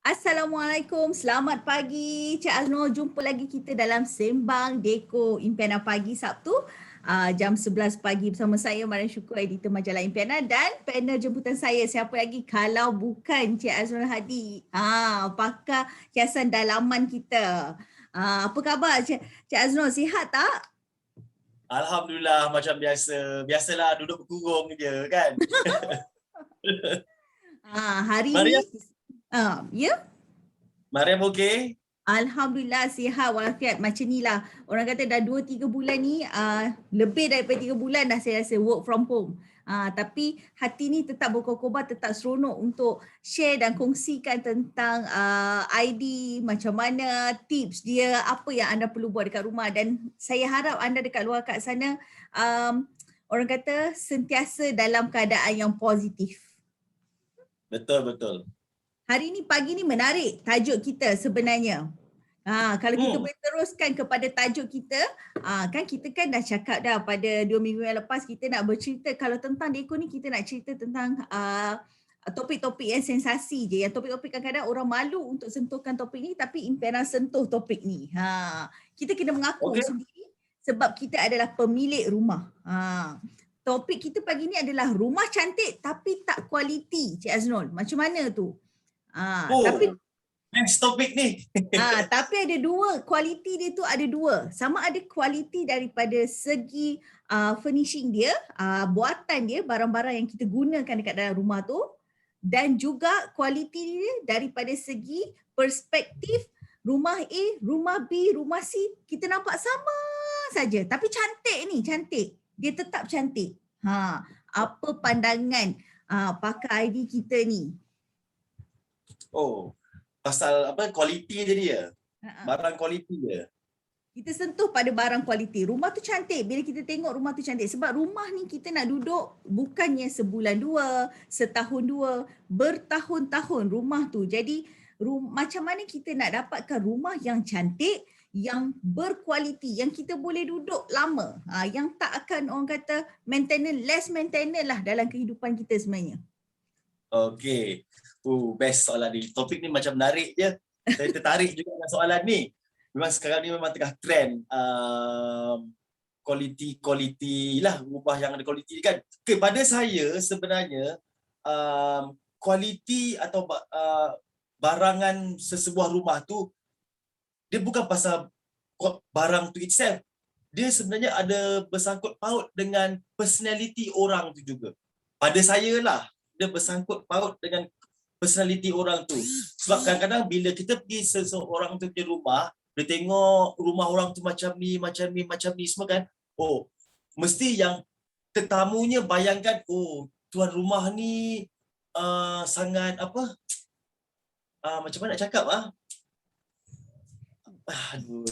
Assalamualaikum, selamat pagi Cik Azno. Jumpa lagi kita dalam Sembang Deko Impiana Pagi Sabtu jam 11 pagi bersama saya Mariam Syukur, editor majalah Impiana, dan panel jemputan saya, siapa lagi kalau bukan Cik Azno Hadi, pakar kiasan dalaman kita. Apa khabar Cik Azno, sihat tak? Alhamdulillah, macam biasa. Biasalah duduk berkurung je kan. Hari Mariam, ni ya? Mariam okey? Alhamdulillah sihat walafiat. Macam ni lah, orang kata dah 2-3 bulan ni, lebih daripada 3 bulan dah saya rasa work from home. Tapi hati ni tetap berkobar, tetap seronok untuk share dan kongsikan tentang ID, macam mana tips dia, apa yang anda perlu buat dekat rumah. Dan saya harap anda dekat luar kat sana, orang kata sentiasa dalam keadaan yang positif. Betul. Hari ni, pagi ni menarik tajuk kita sebenarnya. Kalau kita boleh teruskan kepada tajuk kita, kan kita kan dah cakap dah pada 2 minggu yang lepas kita nak bercerita, kalau tentang Deko ni kita nak cerita tentang topik-topik yang sensasi je. Yang topik-topik kadang-kadang orang malu untuk sentuhkan topik ni, tapi Impiana sentuh topik ni. Kita kena mengaku sendiri sebab kita adalah pemilik rumah. Topik kita pagi ni adalah rumah cantik tapi tak kualiti, Cik Aznul. Macam mana tu? Tapi next topik ni. Tapi ada dua, kualiti dia tu ada dua. Sama ada kualiti daripada segi furnishing dia, buatan dia, barang-barang yang kita gunakan dekat dalam rumah tu, dan juga kualiti dia daripada segi perspektif rumah A, rumah B, rumah C, kita nampak sama saja. Tapi cantik ni, cantik. Dia tetap cantik. Apa pandangan pakar ID kita ni? Pasal apa, kualiti je dia. Barang kualiti dia. Kita sentuh pada barang kualiti. Rumah tu cantik bila kita tengok rumah tu cantik. Sebab rumah ni kita nak duduk bukannya sebulan dua, setahun dua, bertahun-tahun rumah tu. Jadi macam mana kita nak dapatkan rumah yang cantik, yang berkualiti, yang kita boleh duduk lama, yang tak akan orang kata maintenance, less maintenance lah dalam kehidupan kita sebenarnya. Okey. Best soalan ni. Topik ni macam menarik je. Saya tertarik juga dengan soalan ni. Memang sekarang ni memang tengah trend kualiti lah, rumah yang ada kualiti kan. Pada saya sebenarnya kualiti atau barangan sesebuah rumah tu, dia bukan pasal barang tu itself. Dia sebenarnya ada bersangkut paut dengan personality orang tu juga. Pada saya lah, dia bersangkut paut dengan personality orang tu. Sebab kadang-kadang bila kita pergi seseorang tu punya rumah, dia tengok rumah orang tu macam ni semua kan. Mesti yang tetamunya bayangkan, tuan rumah ni sangat apa? Macam mana nak cakap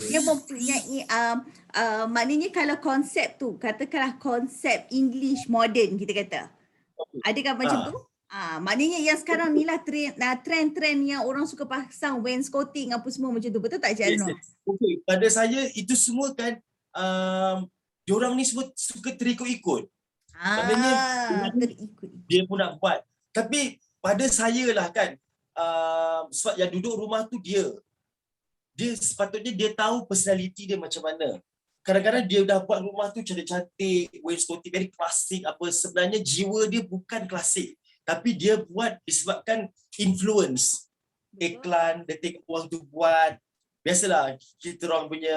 Dia mempunyai maknanya kalau konsep tu, katakanlah konsep English modern kita kata. Adakah macam tu? Maknanya yang sekarang ni lah trend yang orang suka pasang wainscoting apa semua macam tu. Betul tak Cik Azno? Okay. Pada saya itu semua kan diorang ni semua suka terikut-ikut. Maknanya dia pun nak buat. Tapi pada saya lah kan, sebab yang duduk rumah tu dia sepatutnya dia tahu personality dia macam mana. Kadang-kadang dia dah buat rumah tu cantik-cantik, wainscoting very klasik apa, sebenarnya jiwa dia bukan klasik. Tapi dia buat disebabkan influence. Iklan, dia tengok orang tu buat. Biasalah, kita orang punya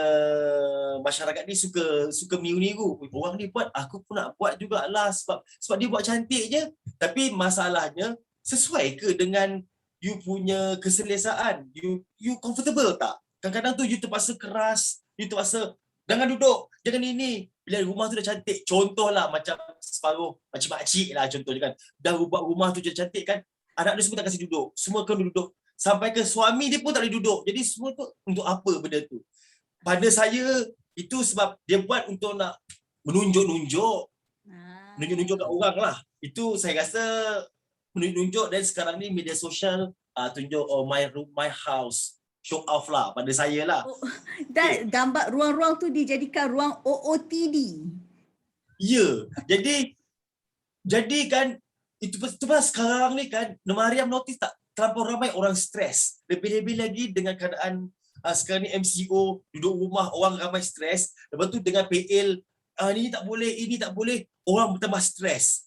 masyarakat ni suka meniru. Orang ni buat, aku pun nak buat jugalah sebab dia buat cantik je. Tapi masalahnya, sesuai ke dengan you punya keselesaan? You comfortable tak? Kadang-kadang tu you terpaksa keras, you terpaksa jangan duduk, jangan ini. Bila rumah tu dah cantik, contohlah macam separuh makcik-makcik lah contohnya kan. Dah buat rumah tu cantik kan, anak dia semua tak kasi duduk. Semua kena duduk. Sampai ke suami dia pun tak boleh duduk. Jadi semua tu untuk apa benda tu? Pada saya, itu sebab dia buat untuk nak menunjuk-nunjuk kat orang lah. Itu saya rasa menunjuk, dan sekarang ni media sosial tunjuk my room, my house. Show off lah pada saya lah. Dan gambar ruang-ruang tu dijadikan ruang OOTD. Ya. Jadi kan itu pasal sekarang ni kan, Mariam notice tak terlampau ramai orang stres. Lebih-lebih lagi dengan keadaan sekarang ni MCO, duduk rumah orang ramai stres. Lepas tu dengan PL, ini tak boleh, orang bertambah stres.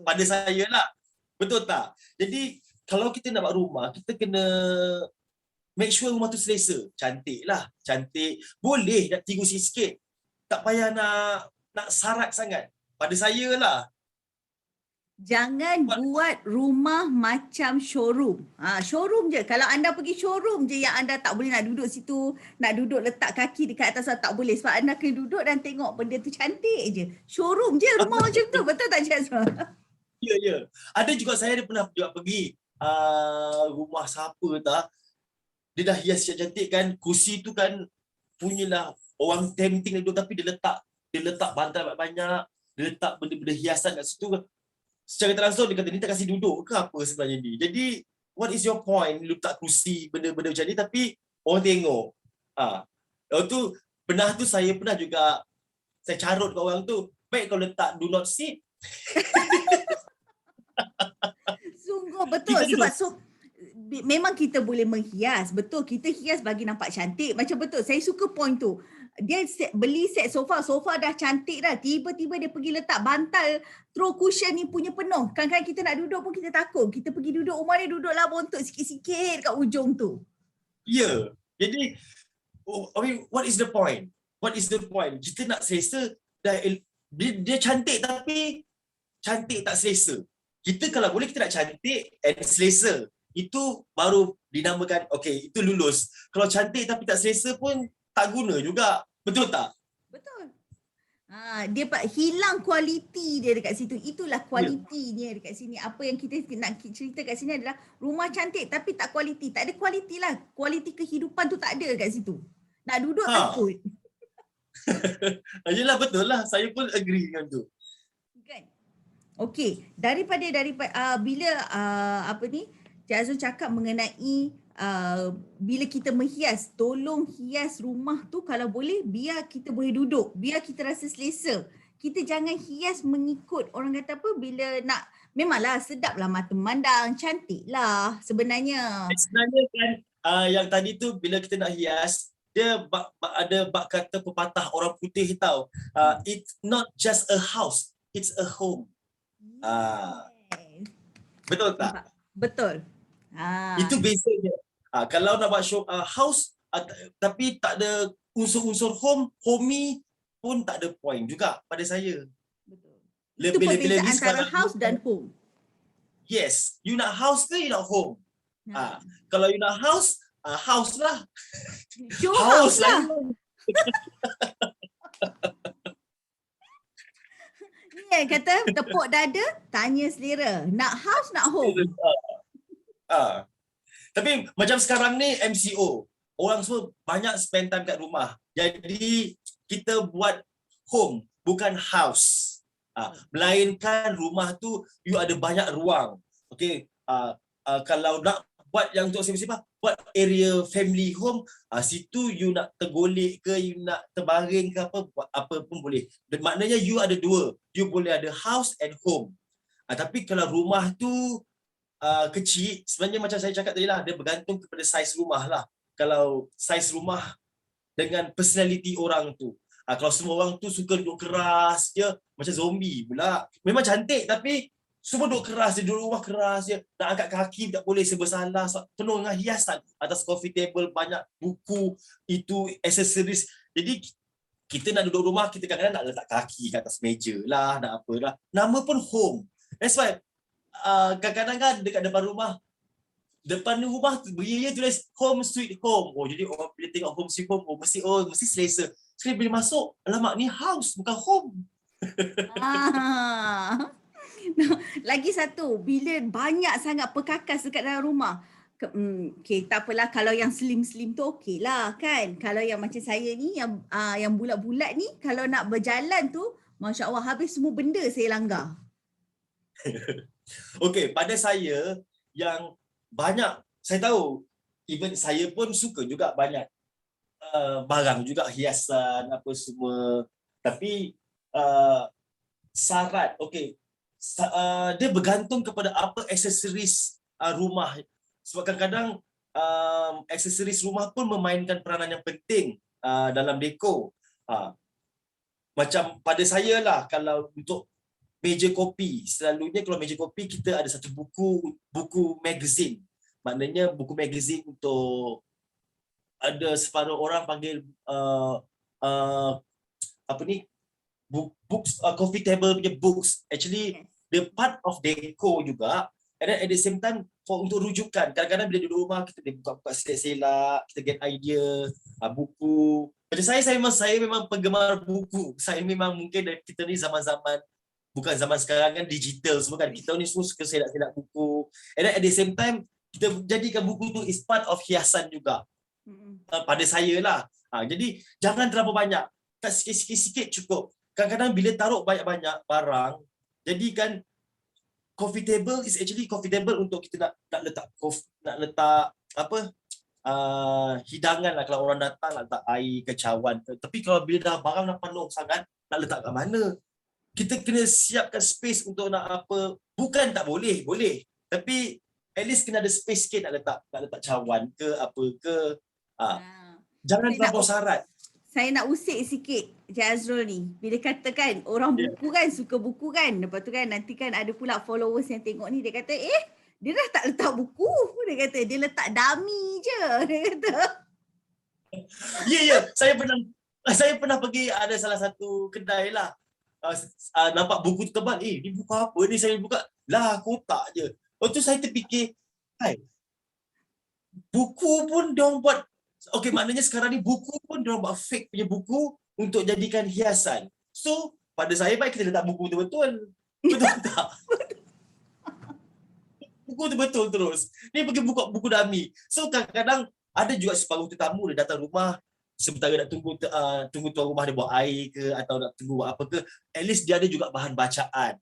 Pada saya lah. Betul tak? Jadi kalau kita nak buat rumah, kita kena make sure rumah tu selesa. Cantik lah, cantik. Boleh nak tiru sikit. Tak payah nak sarat sangat. Pada saya lah. Jangan buat rumah macam showroom. Showroom je. Kalau anda pergi showroom je yang anda tak boleh nak duduk situ, nak duduk letak kaki dekat atas, tak boleh. Sebab anda kena duduk dan tengok benda tu cantik je. Showroom je rumah macam tu. Betul tak Cik Azman? Ya. Ada juga saya pernah juga pergi rumah siapa tak. Dia dah hias cantik kan. Kursi tu kan punyalah orang tempting duduk, tapi dia letak bantal banyak. Dia letak benda-benda hiasan kat situ. Secara tak langsung dia kata, ni tak kasih duduk ke apa sebenarnya ni. Jadi what is your point letak kursi benda-benda macam ni tapi orang tengok. Lepas tu pernah tu saya pernah juga saya carut kat orang tu, baik kau letak do not sit. Sungguh betul sebab memang kita boleh menghias. Betul, kita hias bagi nampak cantik. Macam betul, saya suka point tu. Dia beli set sofa dah cantik dah. Tiba-tiba dia pergi letak bantal throw cushion ni punya penuh. Kadang-kadang kita nak duduk pun kita takut. Kita pergi duduk rumah dia, duduklah bontot sikit-sikit kat ujung tu. Ya. Jadi, what is the point? What is the point? Kita nak selesa, dia cantik tapi cantik tak selesa. Kita kalau boleh kita nak cantik and selesa. Itu baru dinamakan, okay, itu lulus. Kalau cantik tapi tak selesa pun tak guna juga. Betul tak? Betul. Dia hilang kualiti dia dekat situ. Itulah kualitinya dekat sini. Apa yang kita nak cerita kat sini adalah rumah cantik tapi tak kualiti. Tak ada kualiti lah. Kualiti kehidupan tu tak ada kat situ. Nak duduk takut. Yelah, betul lah. Saya pun agree dengan tu. Kan? Okey. Daripada bila Cik Azul cakap mengenai bila kita menghias, tolong hias rumah tu kalau boleh biar kita boleh duduk, biar kita rasa selesa. Kita jangan hias mengikut orang kata apa, bila nak, memanglah sedaplah mata memandang, cantiklah sebenarnya. Sebenarnya kan yang tadi tu bila kita nak hias, dia ada bab kata pepatah orang putih tahu. It's not just a house, it's a home. Betul tak? Betul. Itu basicnya. Kalau nak buat house tapi tak ada unsur-unsur homey pun tak ada point juga pada saya. Betul. Itu perbezaan antara sekarang house dan home. Yes, you nak house ke you nak home? Kalau you nak house, house lah. Show house lah. Ni yang kata tepuk dada, tanya selera. Nak house, nak home. Tapi macam sekarang ni MCO, orang semua banyak spend time kat rumah. Jadi kita buat home, bukan house. Melainkan rumah tu you ada banyak ruang. Okay, kalau nak buat yang untuk siapa-siapa, buat area family home, situ you nak tergolek ke, you nak terbaring ke apa pun boleh. Dan maknanya you ada dua. You boleh ada house and home. Tapi kalau rumah tu kecil, sebenarnya macam saya cakap tadi lah, dia bergantung kepada saiz rumah lah. Kalau saiz rumah dengan personality orang tu. Kalau semua orang tu suka duduk keras je, macam zombie pula. Memang cantik tapi semua duduk keras je, duduk rumah keras je. Nak angkat kaki tak boleh, sebersalah, penuh dengan hiasan. Atas coffee table banyak buku, itu accessories. Jadi kita nak duduk rumah, kita kadang-kadang nak letak kaki kat atas meja lah, nak apa lah. Nama pun home. That's why kadang-kadang kan dekat depan rumah beria tulis home sweet home. Jadi orang bila tengok home sweet home, mesti selesa. Sekali bila masuk, alamak ni house bukan home. Lagi satu, bila banyak sangat perkakas dekat dalam rumah, okay, tak apalah kalau yang slim-slim tu okey lah kan. Kalau yang macam saya ni, yang bulat-bulat ni, kalau nak berjalan tu, Masya Allah, habis semua benda saya langgar. Okey, pada saya yang banyak, saya tahu even saya pun suka juga banyak barang juga, hiasan apa semua. Tapi syarat, okey, dia bergantung kepada apa aksesoris rumah. Sebab kadang-kadang aksesoris rumah pun memainkan peranan yang penting dalam dekor. Macam pada saya lah, kalau untuk meja kopi, selalunya kalau meja kopi kita ada satu buku magazine. Maknanya buku magazine untuk, ada separuh orang panggil apa ni, books, coffee table punya books. Actually the part of decor juga, and then at the same time untuk rujukan. Kadang-kadang bila duduk rumah kita buka-buka selak-selak, kita get idea, buku. Macam saya memang penggemar buku. Saya memang mungkin dari kita ni zaman-zaman, bukan zaman sekarang kan digital semua kan. Kita ni semua suka selak-selak buku. And then at the same time kita jadikan buku tu is part of hiasan juga. Pada saya lah. Jadi jangan terlalu banyak. Tak sikit-sikit cukup. Kadang-kadang bila taruh banyak-banyak barang, jadikan coffee table is actually coffee table untuk kita nak letak apa, hidangan lah. Kalau orang datang nak letak air ke cawan ke. Tapi kalau bila dah barang dah penuh sangat, nak letak kat mana? Kita kena siapkan space untuk nak apa. Bukan tak boleh, boleh. Tapi at least kena ada space sikit nak letak cawan ke apa ke. Jangan terlalu syarat. Saya nak usik sikit Cik Azrul ni. Bila katakan orang buku kan, suka buku kan. Lepas tu kan nanti kan ada pula followers yang tengok ni, dia kata dia dah tak letak buku. Dia kata dia letak dummy je. Dia kata. Ya. Saya pernah pergi ada salah satu kedai lah. Nampak buku tu tebal. Ni buku apa ni, saya buka. Lah kotak je. Lepas tu saya terfikir, buku pun diorang buat. Okay, maknanya sekarang ni buku pun diorang buat fake punya buku untuk jadikan hiasan. So, pada saya baik kita letak buku tu betul. Betul tak? Buku tu betul terus. Ni pergi buka buku dummy. So, kadang-kadang ada juga separuh tetamu dia datang rumah, sementara nak tunggu tuan rumah dia buat air ke atau nak tunggu apa ke, at least dia ada juga bahan bacaan.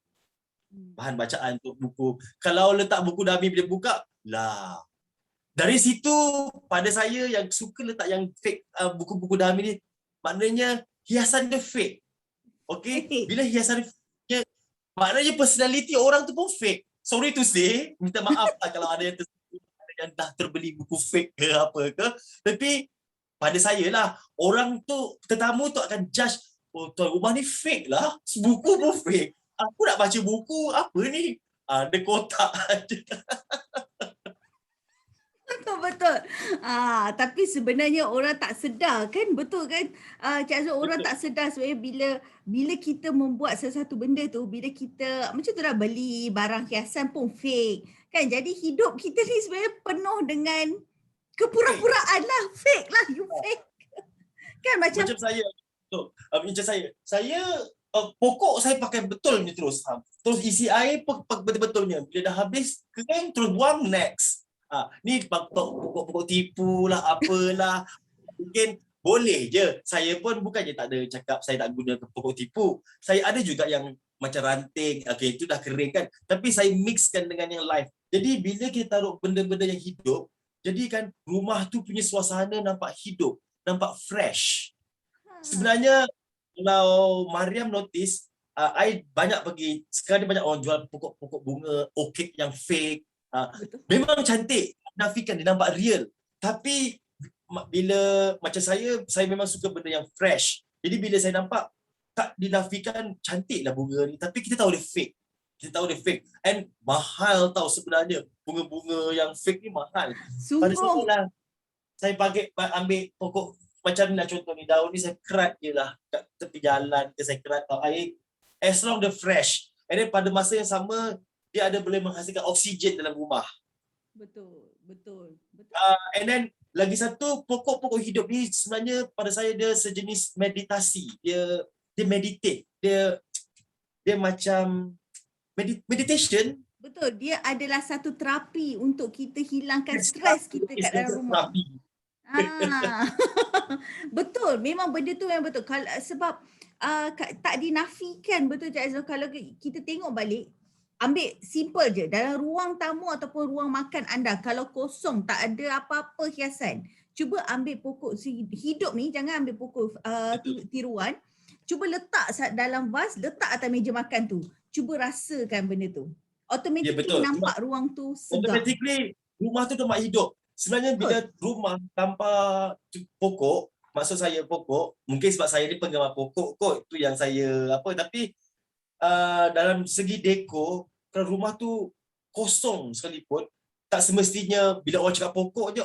Bahan bacaan untuk buku. Kalau letak buku dummy bila buka, lah. Dari situ pada saya yang suka letak yang fake buku-buku dummy ni, maknanya hiasan dia fake. Okay? Bila hiasan dia, maknanya personality orang tu pun fake. Sorry to say, minta maaf lah kalau ada yang dah terbeli buku fake ke apa ke. Tapi pada saya lah, orang tu, tetamu tu akan judge, oh tuan rumah ni fake lah, buku pun fake. Aku nak baca buku, apa ni? Ada kotak aja. Betul. Tapi sebenarnya orang tak sedar kan, betul kan? Cik Azrul, orang tak sedar sebenarnya bila kita membuat sesuatu benda tu, bila kita macam tu dah beli barang hiasan pun fake. Kan, jadi hidup kita ni sebenarnya penuh dengan kepura-puraan lah, fake lah, you fake. Kan macam saya. Betul. Macam saya pokok saya pakai betul ni terus. Terus isi air betul-betulnya. Bila dah habis kering terus buang, next. Ni pokok-pokok tipu lah, apalah. Mungkin boleh je. Saya pun bukannya tak ada cakap saya tak guna pokok tipu. Saya ada juga yang macam ranting. Okay, itu dah kering kan. Tapi saya mixkan dengan yang live. Jadi bila kita taruh benda-benda yang hidup, jadikan rumah tu punya suasana nampak hidup, nampak fresh. Sebenarnya kalau Mariam notice, I banyak pergi, sekarang banyak orang jual pokok-pokok bunga, orchid yang fake. Memang cantik, nafikan dia nampak real. Tapi bila macam saya memang suka benda yang fresh. Jadi bila saya nampak tak dinafikan, cantiklah bunga ni, tapi kita tahu dia fake. Kita tahu dia fake. And mahal tau sebenarnya. Bunga-bunga yang fake ni mahal. Pada saya lah, saya ambil pokok macam ni lah, contoh ni, daun ni saya kerat je lah kat tepi jalan ke, saya kerat tau air. As long the fresh. And then pada masa yang sama, dia ada boleh menghasilkan oksigen dalam rumah. Betul. And then lagi satu, pokok-pokok hidup ni sebenarnya pada saya dia sejenis meditasi. Dia meditate. Dia macam meditation. Betul, dia adalah satu terapi untuk kita hilangkan stres kita kat dalam rumah. Betul, memang benda tu memang betul. Sebab tak dinafikan, betul Cik Azrul. Kalau kita tengok balik, ambil simple je, dalam ruang tamu ataupun ruang makan anda, kalau kosong, tak ada apa-apa hiasan, cuba ambil pokok hidup ni, jangan ambil pokok tiruan, Cuba letak dalam vas, letak atas meja makan tu. Cuba rasakan benda tu. Ya Automatically betul. nampak ruang tu segar. Automatically rumah tu tempat hidup. Sebenarnya bila rumah tanpa pokok, maksud saya pokok, mungkin sebab saya ni penggemar pokok kot, tu yang saya tapi dalam segi dekor, kalau rumah tu kosong sekalipun, tak semestinya bila orang cakap pokok je,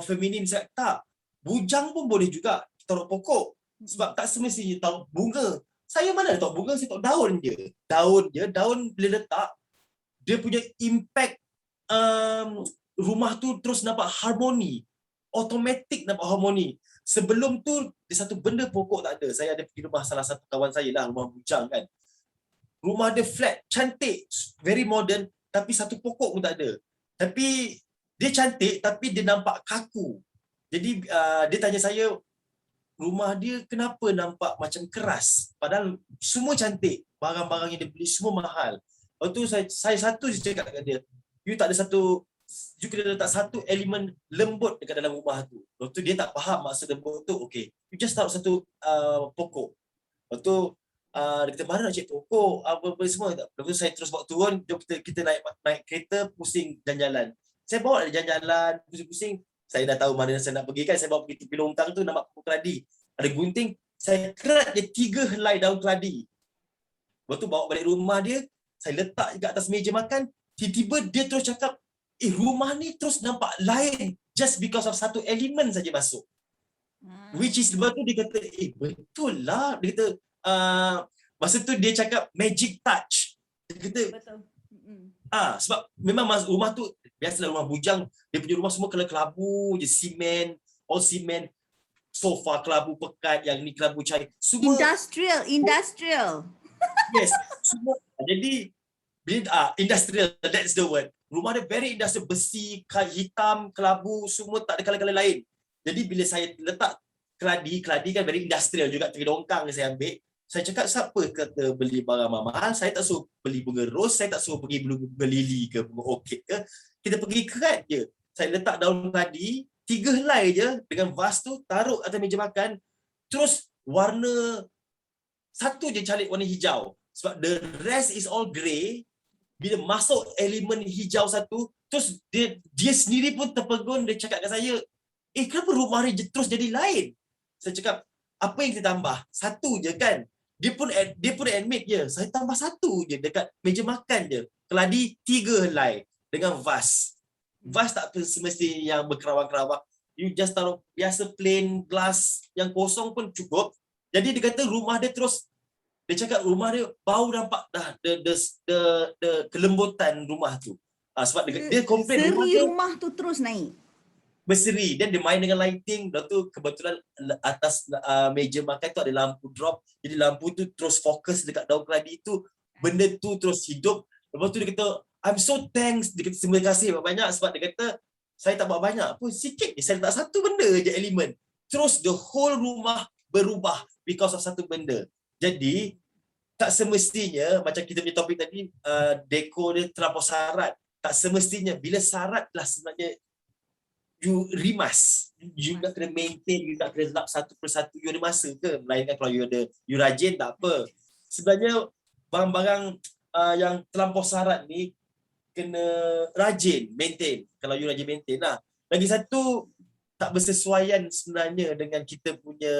feminin sangat. Tak. Bujang pun boleh juga taruh pokok. Sebab tak semestinya taruh bunga. Saya mana taruh bunga, saya taruh daun je. Daun bila letak, dia punya impact rumah tu terus nampak harmoni. Automatik nampak harmoni. Sebelum tu, dia satu benda pokok tak ada. Saya ada pergi rumah salah satu kawan saya lah, rumah bujang kan. Rumah dia flat, cantik, very modern, tapi satu pokok pun tak ada. Tapi dia cantik, tapi dia nampak kaku. Jadi dia tanya saya, rumah dia kenapa nampak macam keras? Padahal semua cantik, barang-barang yang dia beli semua mahal. Lepas tu saya satu je cakap kat dia, you kena letak satu elemen lembut dekat dalam rumah tu. Lepas tu dia tak faham maksud lembut tu, okay, you just taruh satu pokok. Lepas tu dia kata, mana nak cek pokok, apa-apa semua. Lepas tu saya terus bawa turun, jom kita naik kereta, pusing jalan-jalan. Saya bawa dia jalan-jalan, pusing-pusing. Saya dah tahu mana saya nak pergi kan. Saya bawa pergi tepi longkang tu, nampak pokok keladi. Ada gunting, saya kerat dia 3 helai daun keladi. Lepas tu bawa balik rumah dia, saya letak dekat atas meja makan. Tiba-tiba dia terus cakap, rumah ni terus nampak lain just because of satu elemen saja masuk. Which is lepas tu dia kata, betul lah. Dia kata, masa tu dia cakap magic touch. Dia kata, betul. Sebab memang rumah tu, biasalah rumah bujang, dia punya rumah semua kelabu je, simen, all simen, sofa kelabu pekat, yang ni kelabu cair. Semua industrial. Yes, semua. Jadi industrial, that's the word. Rumah dia very industrial, besi, hitam, kelabu, semua tak ada kala-kala lain. Jadi bila saya letak keladi kan very industrial juga, terlongkang saya ambil. Saya cakap, siapa kata beli barang mahal? Saya tak suruh beli bunga ros, saya tak suruh pergi bunga lili ke, bunga orchid ke. Kita pergi kerat je. Saya letak daun keladi, 3 helai je dengan vas tu, taruh atas meja makan. Terus warna satu je calik warna hijau. Sebab the rest is all grey. Bila masuk elemen hijau satu, terus dia sendiri pun terpegun, dia cakap kat saya, kenapa rumah ni terus jadi lain? Saya cakap, apa yang kita tambah? Satu je kan? Dia pun admit je, saya tambah satu je dekat meja makan je. Keladi 3 helai dengan vas. Vas tak semestinya yang berkerawang-kerawang. You just taruh biasa plain glass yang kosong pun cukup. Jadi dia kata rumah dia terus, dia cakap rumah dia bau nampak dah the kelembutan rumah tu. Sebab dia komplain rumah tu terus naik. Berseri, dan dia main dengan lighting. Lepas tu kebetulan atas meja makan tu ada lampu drop, jadi lampu tu terus fokus dekat daun keladi tu, benda tu terus hidup. Lepas tu dia kata, I'm so thanks, dia kata terima kasih banyak, sebab dia kata saya tak buat banyak pun, sikit je saya letak satu benda je elemen, terus the whole rumah berubah because of satu benda. Jadi tak semestinya macam kita punya topik tadi, dekor dia terlampau syarat. Tak semestinya, bila syarat lah sebenarnya you rimas, you nak kena maintain, you nak kena lap satu persatu. You ada masa ke? Melainkan kalau you rajin tak apa. Sebenarnya barang-barang yang terlampau syarat ni kena rajin maintain. Kalau you rajin maintain lah. Lagi satu, tak bersesuaian sebenarnya dengan kita punya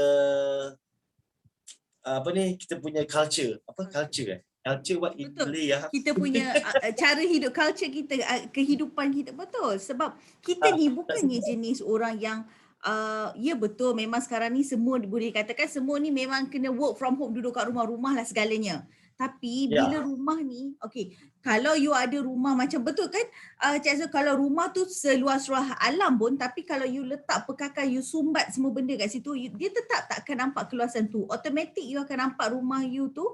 kita punya culture. Culture what in Malay ya. Kita punya cara hidup, culture kita, kehidupan kita, betul. Sebab kita ni bukannya jenis orang yang ya betul, memang sekarang ni semua boleh katakan semua ni memang kena work from home, duduk kat rumah lah segalanya. Tapi bila rumah ni, kalau you ada rumah macam betul kan, Cik Azul, kalau rumah tu seluas-luas alam pun, tapi kalau you letak perkakas, you sumbat semua benda kat situ, dia tetap takkan nampak keluasan tu. Automatik you akan nampak rumah you tu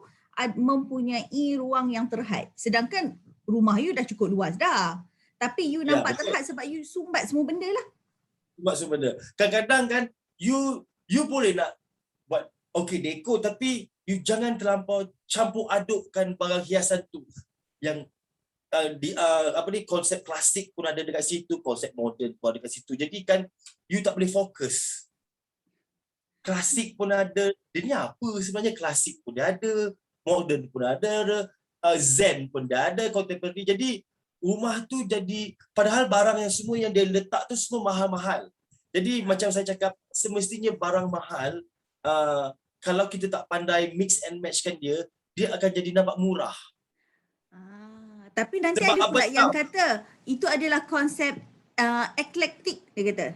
mempunyai ruang yang terhad. Sedangkan rumah you dah cukup luas dah. Tapi you nampak terhad sebab you sumbat semua benda lah. Sumbat semua benda. Kadang-kadang kan, you boleh nak buat dekor, tapi you jangan terlampau campur adukkan barang hiasan tu. Yang konsep klasik pun ada dekat situ, konsep moden pun ada dekat situ. Jadi kan you tak boleh fokus. klasik pun ada. Dia ni apa sebenarnya? Klasik pun dia ada, modern pun ada, zen pun dia ada, contemporary. Jadi rumah tu jadi, padahal barang yang semua yang dia letak tu semua mahal-mahal. Jadi macam saya cakap, semestinya barang mahal, kalau kita tak pandai mix and matchkan dia akan jadi nampak murah. Tapi nanti Sebab ada pula apa yang tahu? kata itu adalah konsep eklektik, dia kata.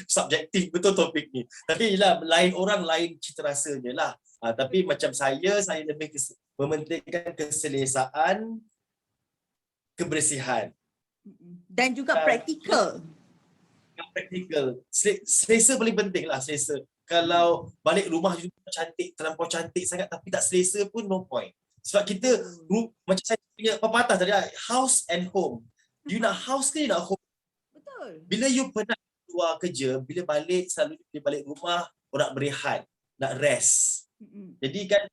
Subjektif betul topik ni. Tapi lah, lain orang lain cita rasanya lah. Tapi macam saya lebih mementingkan keselesaan, kebersihan. Dan juga praktikal. Yang praktikal. Selesa paling penting lah, selesa. Kalau balik rumah juga cantik, terlampau cantik sangat tapi tak selesa pun no point. Sebab kita, macam saya punya pepatah tadi, house and home. You nak house ke you nak home? Betul. Bila you penat keluar kerja, bila balik, selalu bila balik rumah, orang nak berehat, nak rest. Jadi kan,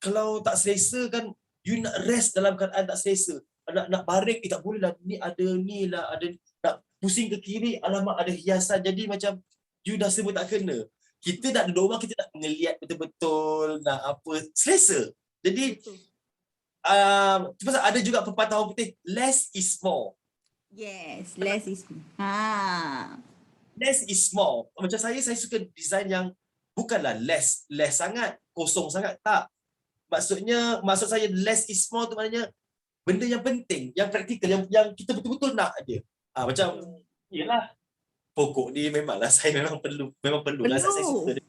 kalau tak selesa kan, you nak rest dalam keadaan tak selesa. Nak baring, tak boleh lah, ni ada, nak pusing ke kiri, alamak ada hiasan. Jadi macam, you dah semua tak kena. Kita nak duduk rumah, kita nak ngeliat betul-betul, nak apa, selesa. Jadi, ada juga pepatah orang putih, less is more. Yes, less is more. Less is more. Macam saya suka design yang bukanlah less sangat, kosong sangat, tak. Maksud saya less is more tu maknanya benda yang penting, yang praktikal, yang kita betul-betul nak dia. Macam, yelah, pokok ni memanglah saya memang perlu lah, saya suka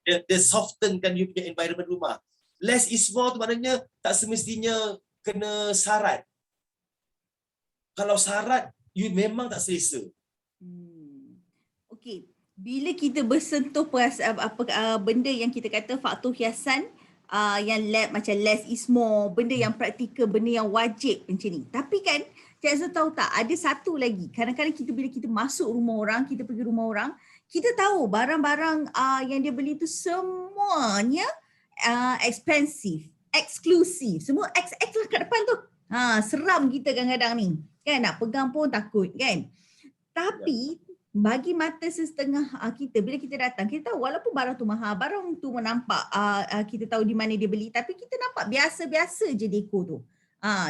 dia softenkan you punya environment rumah. Less is more tu maknanya tak semestinya kena sarat. Kalau sarat, you memang tak selesa. Okey, bila kita bersentuh benda yang kita kata faktor hiasan, yang macam less is more, benda yang praktikal, benda yang wajib macam ni. Tapi kan, Cik Azul tahu tak, ada satu lagi. Kadang-kadang bila kita masuk rumah orang, kita pergi rumah orang, kita tahu barang-barang yang dia beli tu semuanya expensive, eksklusif. Semua X lah kat depan tu. Seram kita kadang-kadang ni. Kan nak pegang pun takut kan. Tapi bagi mata setengah kita, bila kita datang, kita tahu walaupun barang tu mahal, barang tu menampak kita tahu di mana dia beli, tapi kita nampak biasa-biasa je deko tu.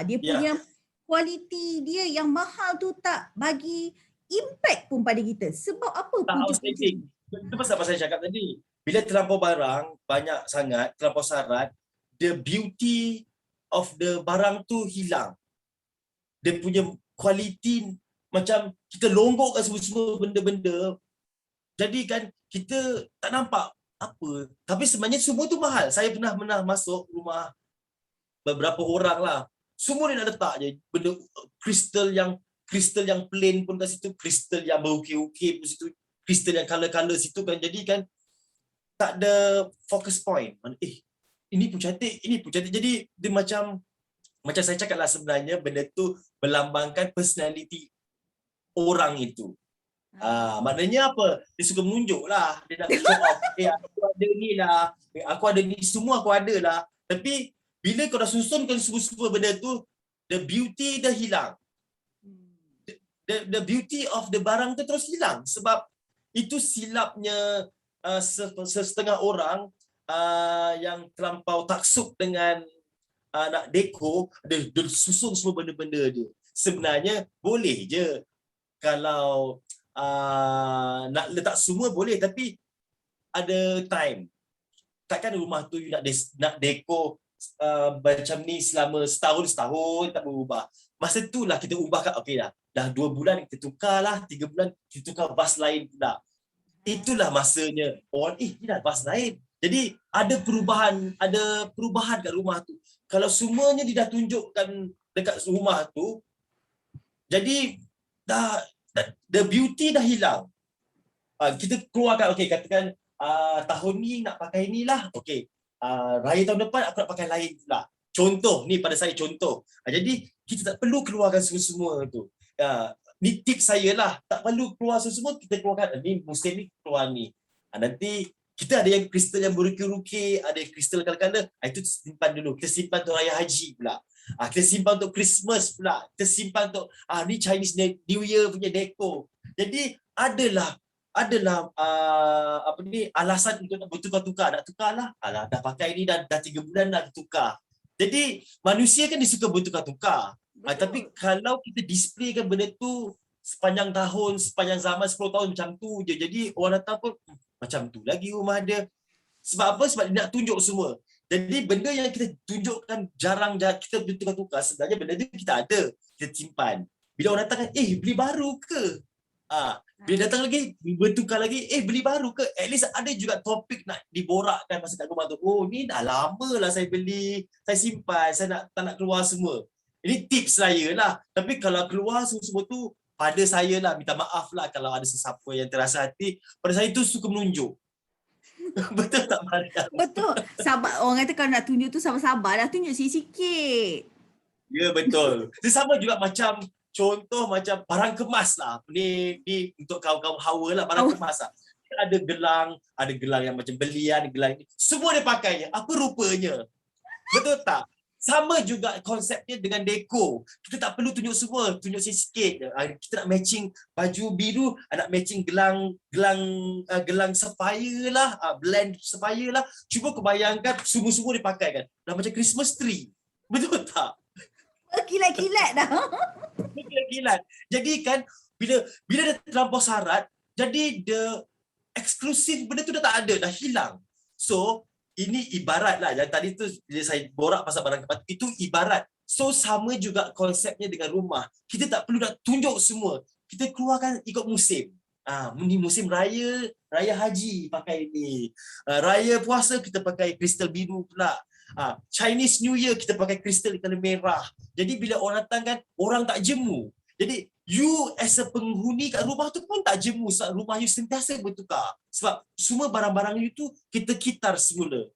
Dia punya kualiti dia yang mahal tu tak bagi impact pun pada kita. Sebab apa? Outstanding. Itu pasal saya cakap tadi. Bila terlampau barang, banyak sangat, terlampau sarat, the beauty of the barang tu hilang. Dia punya kualiti macam kita longgokkan semua benda-benda. Jadi kan kita tak nampak apa. Tapi sebenarnya semua tu mahal. Saya pernah masuk rumah beberapa orang lah. Semua dia nak letak je benda kristal yang plain pun kat situ, kristal yang berukir-ukir pun situ, kristal yang color-color situ kan. Jadi kan tak ada focus point. Ini pun cantik, ini pun cantik. Jadi dia macam saya cakap lah, sebenarnya benda tu melambangkan personality orang itu. Maknanya apa? Dia suka menunjuk lah. Dia nak show off. Aku ada ni lah. Aku ada ni. Semua aku ada lah. Tapi bila kau dah susunkan semua benda tu, the beauty dah hilang. The beauty of the barang tu terus hilang. Sebab itu silapnya setengah orang yang terlampau taksub dengan nak deko, dia susun semua benda-benda dia. Sebenarnya boleh je kalau nak letak semua boleh, tapi ada time. Takkan rumah tu you nak deko macam ni selama setahun tak berubah. Masa tu lah kita ubahkan, okey dah 2 bulan kita tukar lah, 3 bulan kita tukar vas lain pula. Itulah masanya orang ni dah vas lain. Jadi ada perubahan kat rumah tu. Kalau semuanya dia dah tunjukkan dekat rumah tu, jadi the beauty dah hilang. Kita keluarkan, okey, katakan tahun ni nak pakai ni lah, okey. Raya tahun depan aku nak pakai lain pula. Contoh, ni pada saya contoh. Jadi kita tak perlu keluarkan semua tu. Ni tips saya lah. Tak perlu keluar semua, kita keluarkan. Ni musim ni keluar ni. Nanti Kita ada yang kristal yang berukir-ukir, ada yang kristal kala-kala, itu simpan dulu. Kita simpan untuk raya haji pula. Kita simpan untuk Christmas pula. Kita simpan untuk ni Chinese New Year punya dekor. Jadi adalah alasan untuk nak bertukar-tukar. Nak tukar lah. Alah, dah pakai ni dah 3 bulan dah tukar. Jadi manusia kan dia suka bertukar-tukar. Tapi kalau kita displaykan benda tu sepanjang tahun, sepanjang zaman 10 tahun macam tu je. Jadi orang datang pun macam tu lagi rumah dia. Sebab apa? Sebab dia nak tunjuk semua. Jadi benda yang kita tunjukkan jarang kita bertukar-tukar, sebenarnya benda tu kita ada, kita simpan. Bila orang datang, beli baru ke? Bila datang lagi, bertukar lagi, beli baru ke? At least ada juga topik nak diborakkan masa kat rumah tu. Oh, ni dah lama lah saya beli, saya simpan, saya tak nak keluar semua. Ini tips saya lah. Tapi kalau keluar semua tu, pada saya lah, minta maaf lah kalau ada sesiapa yang terasa hati. Pada saya tu suka menunjuk. Betul tak, Mariam? Betul. Sabar. Orang kata kalau nak tunjuk tu sabar-sabar lah. Tunjuk sikit-sikit. Ya, betul. Dia sama juga macam, contoh macam barang kemas lah. Ni untuk kaum-kaum hawa lah, barang kemas lah. Ada gelang yang macam belian, gelang ni. Semua dia pakai. Apa rupanya? Betul tak? Sama juga konsepnya dengan dekor. Kita tak perlu tunjuk semua, tunjuk sikit. Kita nak matching baju biru, nak matching gelang sapphire lah, blend sapphire lah. Cuba kebayangkan semua dipakai kan. Dah macam Christmas tree. Betul tak? Kilat-kilat dah. Kilat-kilat. Jadi kan bila dah terlampau syarat, jadi the eksklusif benda tu dah tak ada, dah hilang. So ini ibarat lah, yang tadi tu bila saya borak pasal barang kemas, itu ibarat. So sama juga konsepnya dengan rumah. Kita tak perlu nak tunjuk semua. Kita keluarkan ikut musim. Ni musim raya haji pakai ni. Raya puasa kita pakai kristal biru pula. Chinese New Year kita pakai kristal ikan merah. Jadi bila orang datang kan, orang tak jemu. Jadi you as a penghuni kat rumah tu pun tak jemu, sebab rumah you sentiasa bertukar. Sebab semua barang-barang you tu kita kitar semula.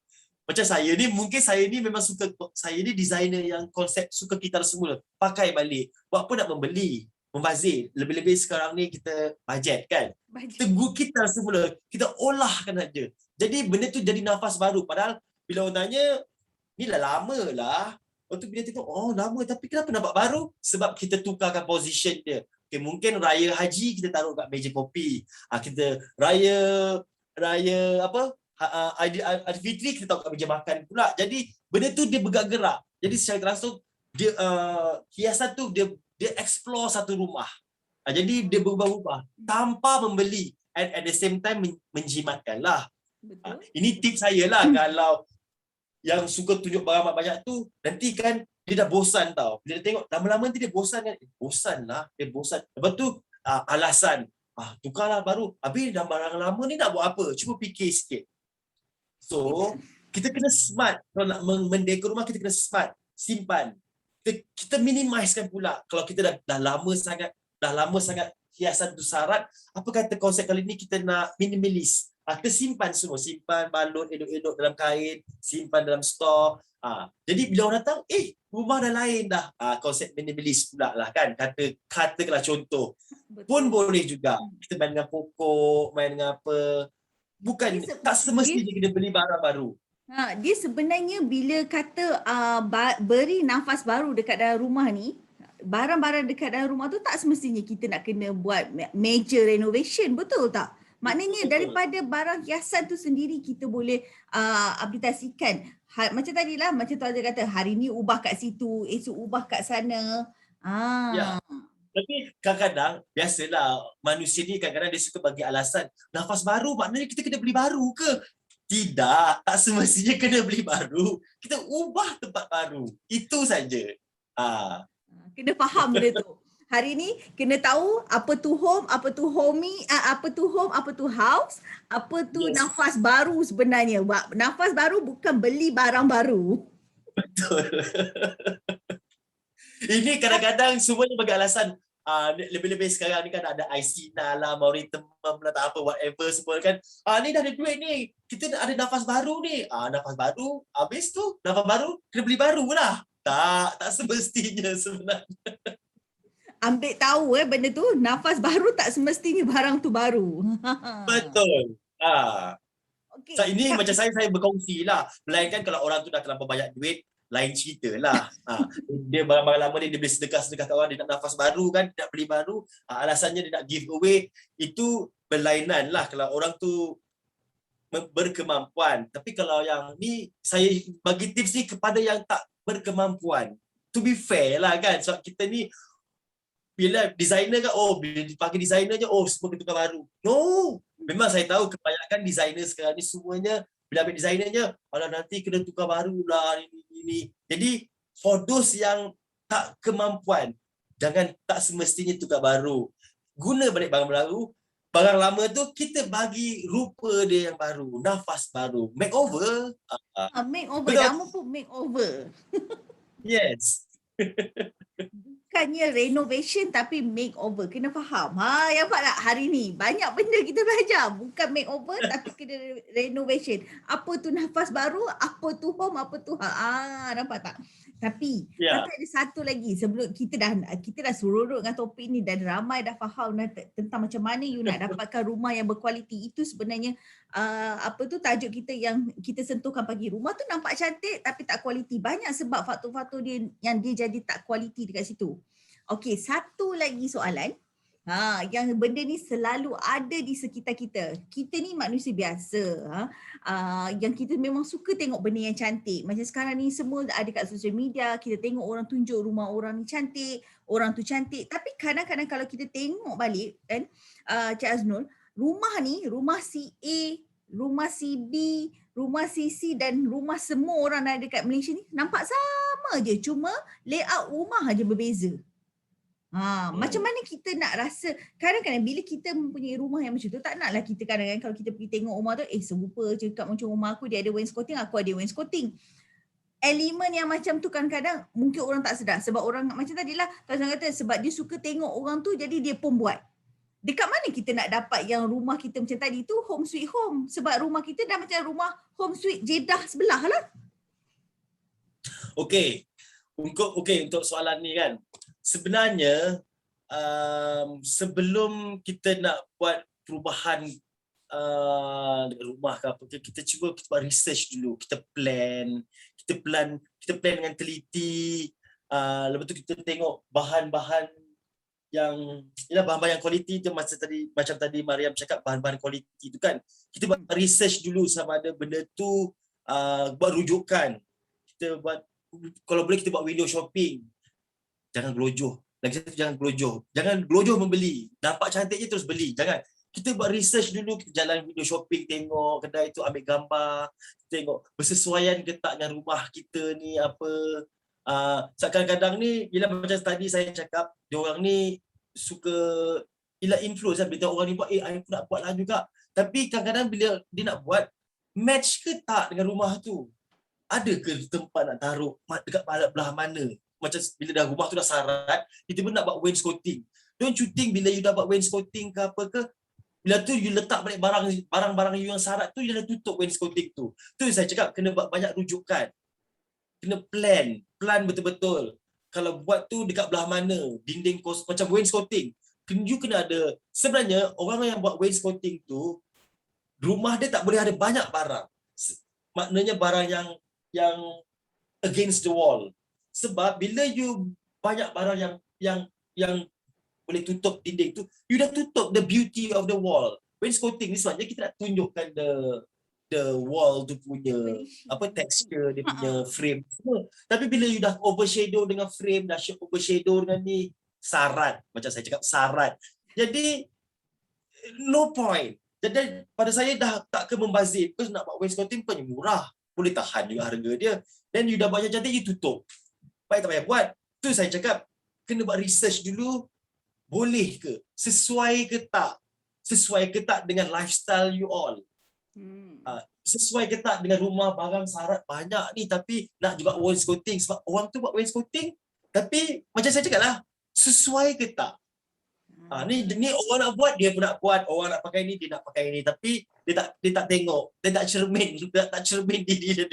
Macam saya ni, mungkin saya ni memang suka, saya ni designer yang konsep suka kitar semula. Pakai balik. Buat apa nak membeli? Membazir. Lebih-lebih sekarang ni kita bajet kan? Kita kitar semula. Kita olahkan saja. Jadi benda tu jadi nafas baru. Padahal bila orang tanya, ni dah lama lah. Waktu bila tengok, lama, tapi kenapa nampak baru? Sebab kita tukarkan position dia. Okay, mungkin raya haji kita taruh kat meja kopi. Kita raya apa? Aidilfitri kita taruh kat meja makan pula. Jadi benda tu dia bergerak. Jadi secara langsung dia hiasan tu dia explore satu rumah. Jadi dia berubah-ubah tanpa membeli, and at the same time menjimatkan lah. Ini tips saya lah. Kalau yang suka tunjuk barang banyak tu, nanti kan dia dah bosan tau. Bila dia tengok lama-lama nanti dia bosan kan. Bosan lah, dia bosan. Lepas tu alasan, tukarlah baru. Habis dah barang lama ni nak buat apa? Cuba fikir sikit. So, kita kena smart. Kalau nak mendekor rumah, kita kena smart. Simpan. Kita minimizekan pula. Kalau kita dah lama sangat hiasan tu syarat, apa kata konsep kali ni kita nak minimalis. Kita simpan semua, simpan balut elok-elok dalam kain, simpan dalam stor. Jadi bila orang datang, rumah dah lain dah. Konsep minimalis pula lah kan. Katakanlah contoh. Betul. Pun boleh juga. Kita main dengan pokok, main dengan apa. Bukan, tak semestinya kita beli barang baru. Dia sebenarnya bila kata beri nafas baru dekat dalam rumah ni, barang-barang dekat dalam rumah tu tak semestinya kita nak kena buat major renovation, betul tak? Maknanya daripada barang hiasan tu sendiri kita boleh aplikasikan. Macam tadilah, macam Tuan Azhar kata, hari ni ubah kat situ, esok ubah kat sana. Ya. Tapi kadang-kadang, biasalah manusia ni kadang-kadang dia suka bagi alasan, nafas baru maknanya kita kena beli baru ke? Tidak, tak semestinya kena beli baru. Kita ubah tempat baru. Itu saja. Kena faham benda tu. Hari ni kena tahu apa tu home, apa tu homey, apa tu home, apa tu house, apa tu nafas baru sebenarnya. Nafas baru bukan beli barang baru. Betul. Ini kadang-kadang semuanya bagi alasan. Lebih-lebih sekarang ni kan ada Aisina lah, Mauri Temam lah, tak apa, whatever semua kan. Ni dah ada duit ni, kita ada nafas baru ni. Nafas baru, habis tu nafas baru, kena beli baru lah. Tak semestinya sebenarnya. Ambil tahu benda tu, nafas baru tak semestinya barang tu baru. Betul. Okay. So, ini macam saya berkongsi lah. Melainkan kalau orang tu dah terlampau banyak duit, lain cerita lah. Dia barang-barang lama dia beli sedekah-sedekah kat orang, dia nak nafas baru kan, dia nak beli baru, alasannya dia nak give away, itu berlainan lah kalau orang tu berkemampuan. Tapi kalau yang ni, saya bagi tips ni kepada yang tak berkemampuan. To be fair lah kan, sebab kita ni bila designer kan, bila dipanggil designer je, semua kena tukar baru. No! Memang saya tahu kebanyakan designer sekarang ni semuanya, bila ambil designernya, alah nanti kena tukar baru lah, ini. Jadi, for those yang tak kemampuan, tak semestinya tukar baru. Guna balik barang baru, barang lama tu kita bagi rupa dia yang baru, nafas baru, makeover. Makeover, nama pun makeover. Yes. Bukannya renovation tapi makeover. Kena faham. Yang nampak tak hari ni? Banyak benda kita belajar. Bukan makeover tapi kena renovation. Apa tu nafas baru, apa tu home, apa tu nampak tak? Tapi ada satu lagi sebelum kita dah serurut dengan topik ni dan ramai dah faham tentang macam mana you nak dapatkan rumah yang berkualiti. Itu sebenarnya tajuk kita yang kita sentuhkan pagi. Rumah tu nampak cantik tapi tak kualiti. Banyak sebab faktor-faktor dia yang dia jadi tak kualiti dekat situ. Okey, satu lagi soalan. Yang benda ni selalu ada di sekitar kita. Kita ni manusia biasa. Yang kita memang suka tengok benda yang cantik. Macam sekarang ni semua ada kat social media. Kita tengok orang tunjuk rumah orang ni cantik. Orang tu cantik. Tapi kadang-kadang kalau kita tengok balik kan, Cik Aznul, rumah ni, rumah si A, rumah si B, rumah si C dan rumah semua orang yang ada dekat Malaysia ni nampak sama je. Cuma layout rumah aja berbeza. Macam mana kita nak rasa, kadang-kadang bila kita mempunyai rumah yang macam tu, tak naklah kita kadang-kadang kalau kita pergi tengok rumah tu, serupa cakap macam rumah aku, dia ada wainscoting, aku ada wainscoting. Elemen yang macam tu kadang-kadang mungkin orang tak sedar, sebab orang macam tadilah Tuan kata, sebab dia suka tengok orang tu jadi dia pun buat. Dekat mana kita nak dapat yang rumah kita macam tadi tu home sweet home, sebab rumah kita dah macam rumah home sweet Jeddah sebelah lah. Untuk soalan ni kan, sebenarnya sebelum kita nak buat perubahan rumah ke apa, kita buat research dulu, kita plan dengan teliti, lepas tu kita tengok bahan-bahan yang bahan-bahan yang kualiti tu, macam tadi Mariam cakap, bahan-bahan kualiti tu kan, kita buat research dulu sama ada benda tu buat rujukan, kita buat, kalau boleh kita buat window shopping. Jangan gelojoh. Lagi satu, jangan gelojoh. Jangan gelojoh membeli. Nampak cantik je terus beli. Jangan. Kita buat research dulu, kita jalan window shopping, tengok kedai tu, ambil gambar, tengok bersesuaian ke tak dengan rumah kita ni apa. Kadang-kadang ni, bila macam tadi saya cakap, diorang ni suka influence lah. Bila orang ni buat, aku nak buat lah juga. Tapi kadang-kadang bila dia nak buat, match ke tak dengan rumah tu? Ada ke tempat nak taruh dekat belah mana? Macam bila dah rumah tu dah sarat, kita pun nak buat wainscoting. Don't you think bila you dah buat wainscoting ke apa ke, bila tu you letak balik barang-barang you yang sarat tu, you dah tutup wainscoting tu. Tu saya cakap kena buat banyak rujukan. Kena plan betul-betul. Kalau buat tu dekat belah mana, dinding kos, macam wainscoting. You kena ada, sebenarnya orang yang buat wainscoting tu, rumah dia tak boleh ada banyak barang. Maknanya barang yang against the wall. Sebab bila you banyak barang yang boleh tutup dinding tu, you dah tutup the beauty of the wall. Wainscoting ni sebenarnya kita nak tunjukkan the wall tu punya texture, dia punya frame semua. Tapi bila you dah overshadow dengan frame, dah overshadow dengan ni, sarat. Macam saya cakap, sarat. Jadi no point. Jadi pada saya dah tak ke membazir. Because nak buat wainscoting pun murah, boleh tahan juga harga dia. Dan you dah banyak cantik, you tutup. Baik tak payah buat. Tu saya cakap, kena buat research dulu. Boleh ke? Sesuai ke tak dengan lifestyle you all? Sesuai ke tak dengan rumah barang sarat banyak ni, tapi nak juga wainscoting. Sebab orang tu buat wainscoting, tapi macam saya cakap lah, sesuai ke tak? Ni orang nak buat, dia pun nak buat. Orang nak pakai ni, dia nak pakai ni. Tapi dia tak tengok. Dia tak cermin diri dia.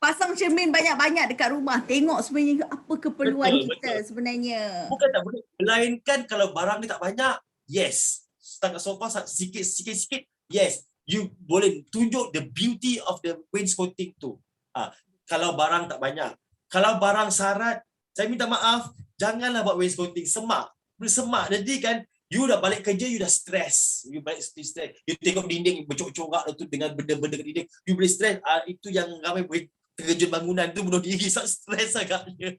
Pasang cermin banyak-banyak dekat rumah. Tengok sebenarnya apa keperluan kita sebenarnya. Bukan tak boleh. Melainkan kalau barang ni tak banyak, yes. Setakat sofa sikit-sikit, yes. you boleh tunjuk the beauty of the wainscoting tu. Kalau barang tak banyak. Kalau barang sarat, saya minta maaf, janganlah buat wainscoting. Semak. Jadi kan, you dah balik kerja, you dah stress. You balik stress. You tengok dinding bercorak-corak tu dengan benda-benda kat dinding. You boleh stress. Itu yang ramai boleh terkejut bangunan tu bunuh diri. So stress agaknya.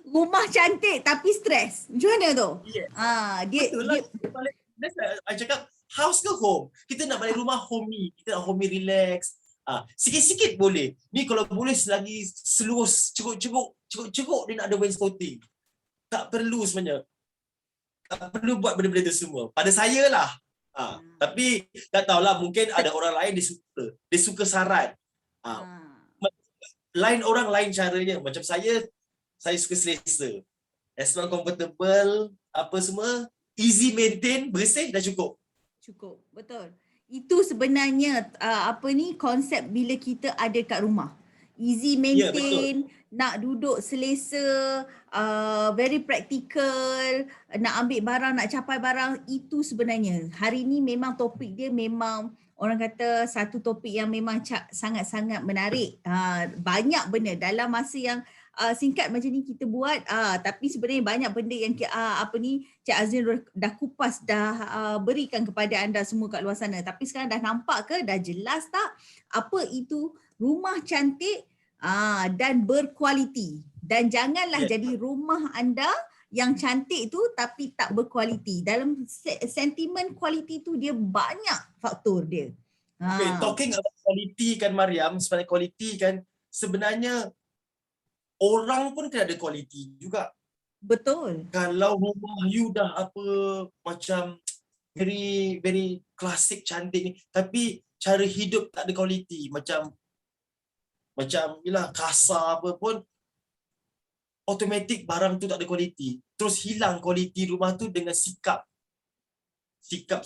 Rumah cantik tapi stres. Macam mana tu? Yeah. Betul lah. I cakap, house ke home? Kita nak balik rumah homey. Kita nak homey relax. Sikit-sikit boleh. Ni kalau boleh selagi seluruh ceruk dia nak ada wainscoting. Tak perlu sebenarnya. Tak perlu buat benda-benda tu semua. Pada saya lah. Tapi tak tahulah, mungkin ada orang lain dia suka sarat. Lain orang lain caranya. Macam saya suka selesa. As long comfortable, apa semua, easy maintain, bersih dah cukup. Cukup, betul. Itu sebenarnya konsep bila kita ada kat rumah. Easy maintain, nak duduk selesa, very practical, nak ambil barang, nak capai barang, itu sebenarnya. Hari ni memang topik dia memang orang kata satu topik yang memang sangat-sangat menarik. Banyak benda dalam masa yang singkat macam ni kita buat, tapi sebenarnya banyak benda yang Cik Azrin dah kupas, dah berikan kepada anda semua kat luar sana. Tapi sekarang dah nampak ke, dah jelas tak apa itu rumah cantik dan berkualiti. Dan janganlah jadi rumah anda yang cantik tu tapi tak berkualiti. Dalam sentimen kualiti tu dia banyak faktor dia. Okay, talking about quality kan Mariam, sebenarnya quality kan sebenarnya orang pun kena ada kualiti juga. Betul. Kalau rumah you dah macam very very klasik cantik ni, tapi cara hidup tak ada kualiti, macam yalah kasar apa pun, automatik barang tu tak ada kualiti. Terus hilang kualiti rumah tu dengan sikap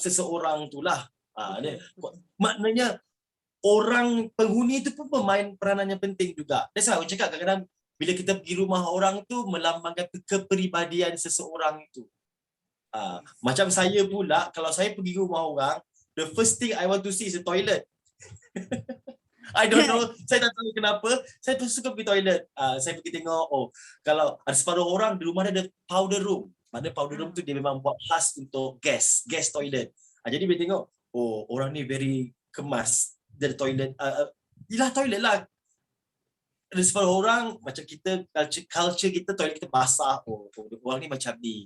seseorang tu lah. Maknanya orang penghuni tu pun bermain peranan yang penting juga. That's why aku cakap kadang-kadang bila kita pergi rumah orang tu melambangkan kepribadian seseorang itu. Macam saya pula, kalau saya pergi rumah orang, the first thing I want to see is a toilet. I don't know, saya tak tahu kenapa, saya tu suka pergi toilet. Saya pergi tengok, kalau ada separuh orang di rumah dia ada powder room. Maknanya powder room tu dia memang buat khas untuk gas toilet. Jadi bila tengok, orang ni very kemas. Dia ada toilet, toilet lah. Ada separuh orang macam kita, culture kita toilet kita basah. Orang ni macam ni.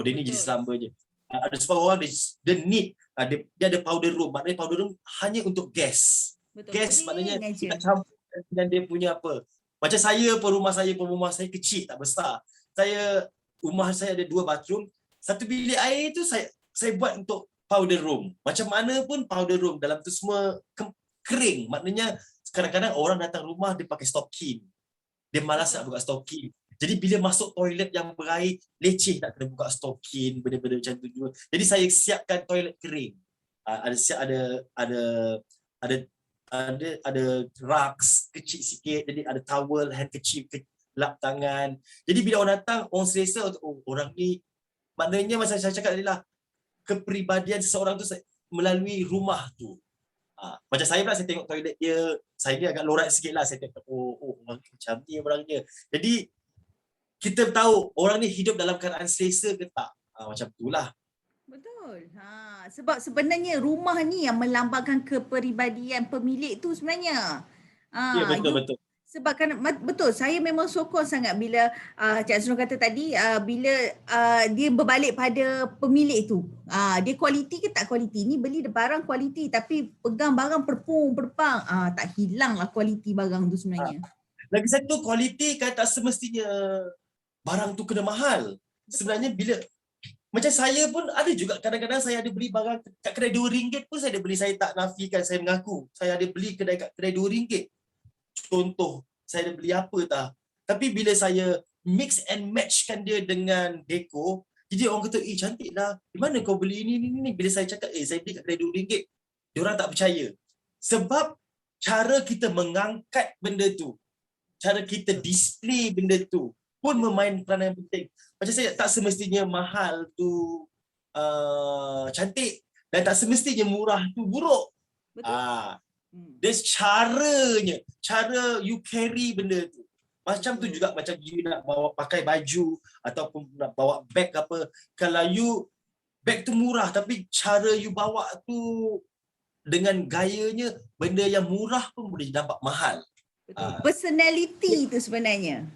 Dia ni jadi selamba je. Ada separuh orang dia neat, dia ada powder room. Maknanya powder room hanya untuk gas. Betul. Gas maknanya kita campur dengan dia punya apa. Macam rumah saya kecil tak besar. Rumah saya ada 2 bathroom. Satu bilik air tu saya buat untuk powder room. Macam mana pun powder room dalam tu semua kering. Maknanya kadang-kadang orang datang rumah dia pakai stokin. Dia malas nak buka stokin. Jadi bila masuk toilet yang berair, leceh nak kena buka stokin, benda-benda macam tu juga. Jadi saya siapkan toilet kering. Ada rugs kecil sikit, jadi ada towel, handkerchief, lap tangan. Jadi bila orang datang, orang selesa, orang ni, maknanya macam saya cakap tadi lah, kepribadian seseorang tu melalui rumah tu. Macam saya pula, saya tengok toilet dia, saya ni agak lorat sikit lah, saya tengok, orang ni macam ni orangnya. Jadi, kita tahu orang ni hidup dalam keadaan selesa ke tak. Macam itulah. Betul. Sebab sebenarnya rumah ni yang melambangkan kepribadian pemilik tu sebenarnya. Ya, betul. Sebab kan betul, saya memang sokong sangat bila Cik Azrul kata tadi, bila dia berbalik pada pemilik tu. Dia kualiti ke tak kualiti? Ni beli barang kualiti tapi pegang barang perpang, tak hilang lah kualiti barang tu sebenarnya. Lagi satu, kualiti kan tak semestinya barang tu kena mahal. Sebenarnya bila macam saya pun ada juga kadang-kadang saya ada beli barang kat kedai RM2 pun saya ada beli, saya tak nafikan, saya mengaku. Saya ada beli kat kedai RM2. Contoh, saya ada beli apa tak. Tapi bila saya mix and matchkan dia dengan dekor, jadi orang kata, cantik lah. Di mana kau beli ini? Bila saya cakap, saya beli kat kedai RM2, diorang tak percaya. Sebab cara kita mengangkat benda tu, cara kita display benda tu pun memain peranan penting. Macam saya tak semestinya mahal tu cantik. Dan tak semestinya murah tu buruk. Betul. There's caranya, cara you carry benda tu. Macam tu juga macam you nak bawa pakai baju ataupun nak bawa beg apa. Kalau you beg tu murah tapi cara you bawa tu dengan gayanya, benda yang murah pun boleh nampak mahal. Personality tu sebenarnya.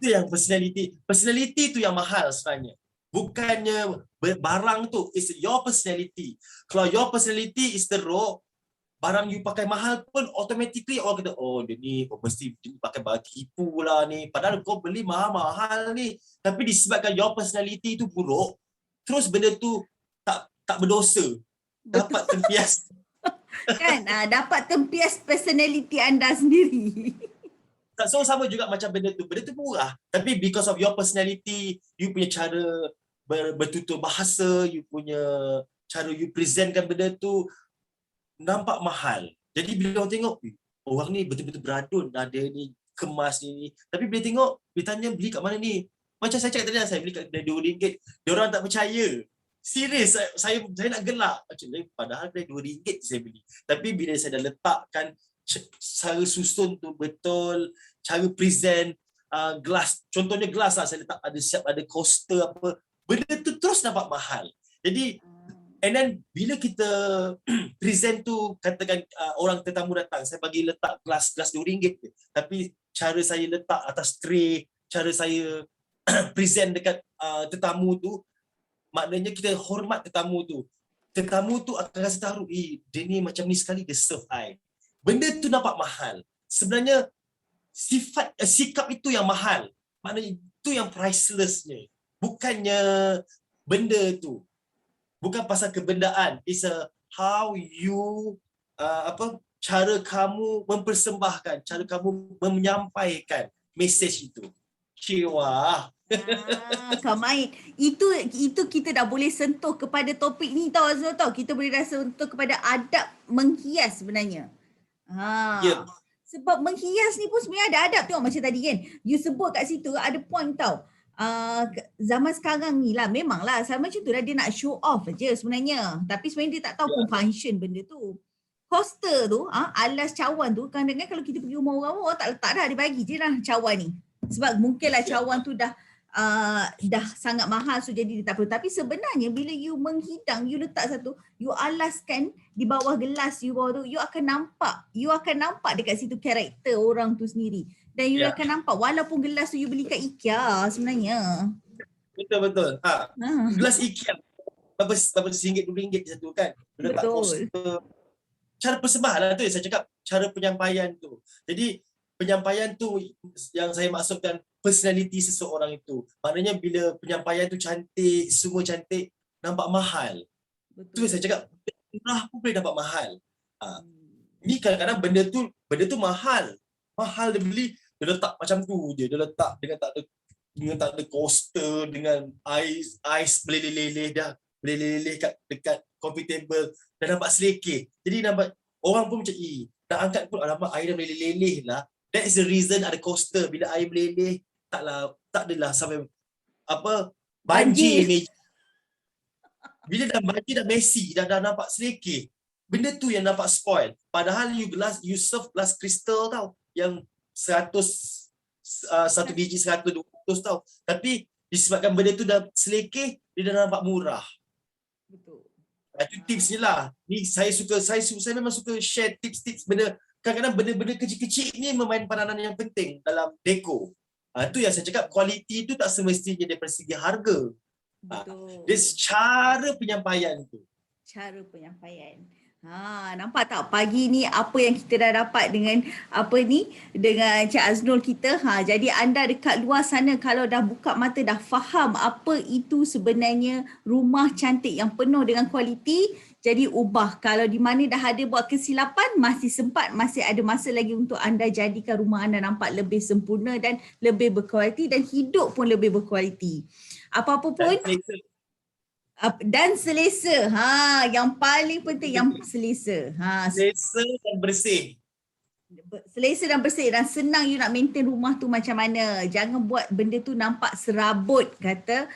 Itu yang personality. Personality tu yang mahal sebenarnya. Bukannya barang tu, is your personality. Kalau your personality is teruk, barang you pakai mahal pun automatically orang kata, oh dia ni mesti pakai barang tipu lah ni. Padahal kau beli mahal-mahal ni. Tapi disebabkan your personality tu buruk, terus benda tu tak berdosa. Dapat tempias. Kan, dapat tempias personality anda sendiri. So sama juga macam benda tu murah. Tapi because of your personality, you punya cara bertutur bahasa, you punya cara you presentkan benda tu, nampak mahal. Jadi bila orang tengok, orang ni betul-betul beradun, ada ni kemas ni. Tapi bila tengok, bila tanya beli kat mana ni? Macam saya cakap tadi, saya beli kat kedai RM2. Diorang tak percaya. Serius, saya nak gelak. Padahal kedai RM2 saya beli. Tapi bila saya dah letakkan cara susun tu betul, cara present gelas, contohnya gelas lah, saya letak ada coaster apa, benda tu terus nampak mahal. Jadi and then bila kita present tu, katakan orang tetamu datang, saya bagi letak gelas RM2 tapi cara saya letak atas tray, cara saya present dekat tetamu tu, maknanya kita hormat tetamu tu. Tetamu tu akan rasa tahu, dia ni macam ni sekali dia serve I. Benda tu nampak mahal. Sebenarnya sikap itu yang mahal. Maknanya itu yang pricelessnya. Bukannya benda tu. Bukan pasal kebendaan, it's how you cara kamu mempersembahkan, cara kamu menyampaikan mesej itu. Ciwah. Kau main. Itu kita dah boleh sentuh kepada topik ni tau Azrul tau. Kita boleh dah sentuh kepada adab menghias sebenarnya. Yeah. Sebab menghias ni pun sebenarnya ada adab tengok macam tadi kan. You sebut kat situ ada point tau. Zaman sekarang ni lah memanglah sama macam tu lah, dia nak show off je sebenarnya, tapi sebenarnya dia tak tahu pun function benda tu. Coaster tu, alas cawan tu, kadang-kadang kalau kita pergi rumah orang tak letak dah, dia bagi je lah cawan ni sebab mungkinlah cawan tu dah sangat mahal, so jadi dia tak perlu. Tapi sebenarnya bila you menghidang, you letak satu, you alaskan di bawah gelas you bawah tu, you akan nampak dekat situ karakter orang tu sendiri. Dan you akan nampak walaupun gelas tu you beli kat IKEA sebenarnya. Betul. Gelas IKEA berapa RM1, RM2 satu kan. Letak poster. Cara persembahan lah tu yang saya cakap, cara penyampaian tu. Jadi penyampaian tu yang saya maksudkan personality seseorang itu. Maknanya bila penyampaian tu cantik, semua cantik, nampak mahal. Betul. Tu saya cakap, murah pun boleh nampak mahal. Ni kadang-kadang benda tu mahal. Mahal dia beli, dia letak macam tu je. Dia letak dengan tak ada coaster, dengan ais meleleh-leleh dah. Meleleh-leleh dekat coffee table. Dah nampak selekeh. Jadi nampak, orang pun macam, nak angkat pun, alamak air dah meleleh-leleh lah. That is the reason ada coaster. Bila air meleleh, tak adalah sampai banjir ni. Bila dah banjir dah messy, dah nampak selekeh. Benda tu yang nampak spoil. Padahal you serve gelas kristal tau. Yang 100 biji 100, 200 tau. Tapi disebabkan benda tu dah selekeh, dia dah nampak murah. Betul. Itu tips ni lah. Ni saya memang suka share tips-tips benda. Kadang-kadang benda-benda kecil-kecil ni memain peranan yang penting dalam dekor. Itu yang saya cakap, kualiti tu tak semestinya daripada segi harga. Betul. Dia cara penyampaian tu. Cara penyampaian. Nampak tak pagi ni apa yang kita dah dapat dengan dengan Cik Aznul kita. Jadi anda dekat luar sana kalau dah buka mata, dah faham apa itu sebenarnya rumah cantik yang penuh dengan kualiti, jadi ubah. Kalau di mana dah ada buat kesilapan, masih sempat, masih ada masa lagi untuk anda jadikan rumah anda nampak lebih sempurna dan lebih berkualiti, dan hidup pun lebih berkualiti. Apa-apa pun dan selesa. Yang paling penting yang selesa. Selesa dan bersih. selesa dan bersih dan senang you nak maintain rumah tu macam mana. Jangan buat benda tu nampak serabut, kata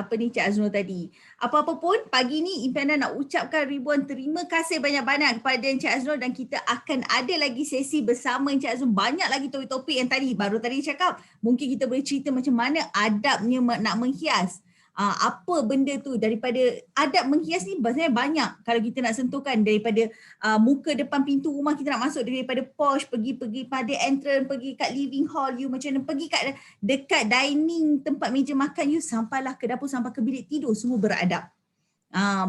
Cik Azrul tadi. Apa-apa pun pagi ni Impiana nak ucapkan ribuan terima kasih banyak-banyak kepada Encik Azrul, dan kita akan ada lagi sesi bersama Encik Azrul. Banyak lagi topik-topik yang baru tadi cakap. Mungkin kita boleh cerita macam mana adabnya nak menghias. Apa benda tu, daripada adab menghias ni sebenarnya banyak kalau kita nak sentuhkan, daripada muka depan pintu rumah kita nak masuk, daripada porch, pergi pada entrance, pergi kat living hall you macam mana, pergi kat dekat dining tempat meja makan you, sampailah ke dapur, sampai ke bilik tidur, semua beradab.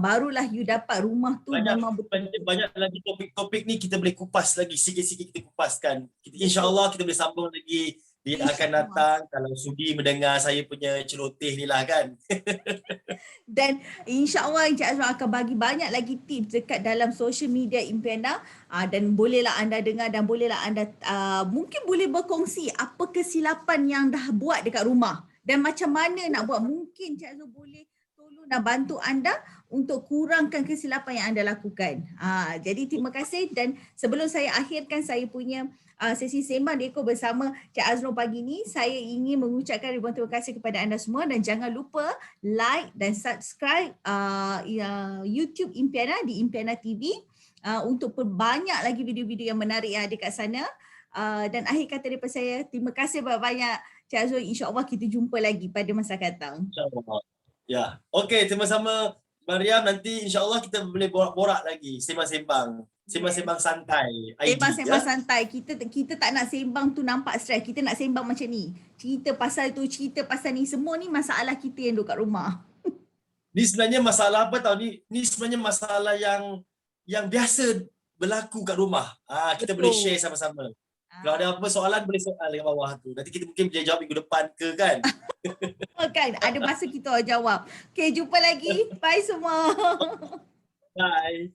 Barulah you dapat rumah tu memang banyak lagi topik-topik ni kita boleh kupas lagi, sikit-sikit kita kupaskan. InsyaAllah kita boleh sambung lagi dia akan datang kalau sudi mendengar saya punya celoteh ni lah kan. Dan insyaAllah Encik Azrul akan bagi banyak lagi tips dekat dalam social media Impiana, dan bolehlah anda dengar, dan bolehlah anda mungkin boleh berkongsi apa kesilapan yang dah buat dekat rumah dan macam mana nak buat. Mungkin Encik Azrul boleh tolong dan bantu anda untuk kurangkan kesilapan yang anda lakukan. Jadi terima kasih, dan sebelum saya akhirkan saya punya sesi sembang di Eko bersama Cik Azrul pagi ni, saya ingin mengucapkan ribuan terima kasih kepada anda semua, dan jangan lupa like dan subscribe YouTube Impiana di Impiana TV untuk perbanyak lagi video-video yang menarik yang ada kat sana. Dan akhir kata daripada saya, terima kasih banyak-banyak Cik Azrul. InsyaAllah kita jumpa lagi pada masa akan datang. InsyaAllah. Ya, okey, sama-sama Mariam. Nanti insyaAllah kita boleh borak-borak lagi, sembang-sembang santai. Sembang-sembang santai. Kita tak nak sembang tu nampak stres. Kita nak sembang macam ni. Cerita pasal tu, cerita pasal ni. Semua ni masalah kita yang duduk kat rumah. Ni sebenarnya masalah apa tau? Ni sebenarnya masalah yang biasa berlaku kat rumah. Kita boleh share sama-sama. Kalau ada apa soalan boleh soal dekat bawah tu. Nanti kita mungkin boleh jawab minggu depan ke kan? Kan ada masa kita jawab. Okay, jumpa lagi. Bye semua. Bye.